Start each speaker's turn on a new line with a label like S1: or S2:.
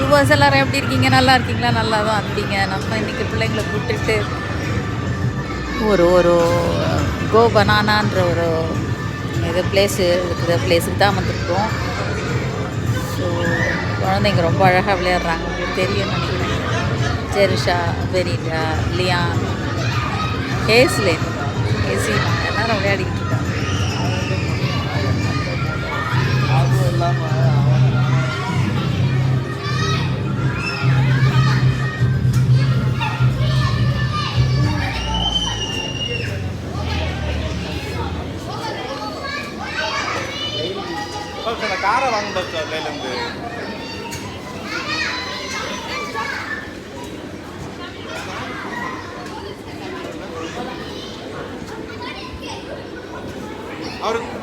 S1: Viewers எல்லாரும் எப்படி இருக்கீங்க? நல்லா இருக்கீங்களா? நல்லா தான் இருப்பீங்க. நம்ம இன்றைக்கி பிள்ளைங்களை கூப்பிட்டுட்டு ஒரு ஒரு கோ பனானான்ற ஒரு இது பிளேஸுக்கு தான் வந்திருக்கோம். ஸோ குழந்தைங்க ரொம்ப அழகாக விளையாடுறாங்க. உங்களுக்கு தெரியும்னு நினைக்கிறேன். ஜெரிஷா, வெனிலா, லியான், ஹேஸ்லின், ஹேசிமா எல்லாரும் விளையாடிக்கிட்டு இருக்காங்க. அதுவும் இல்லாமல்
S2: காரை வாங்க கையிலேருந்து அவருக்கு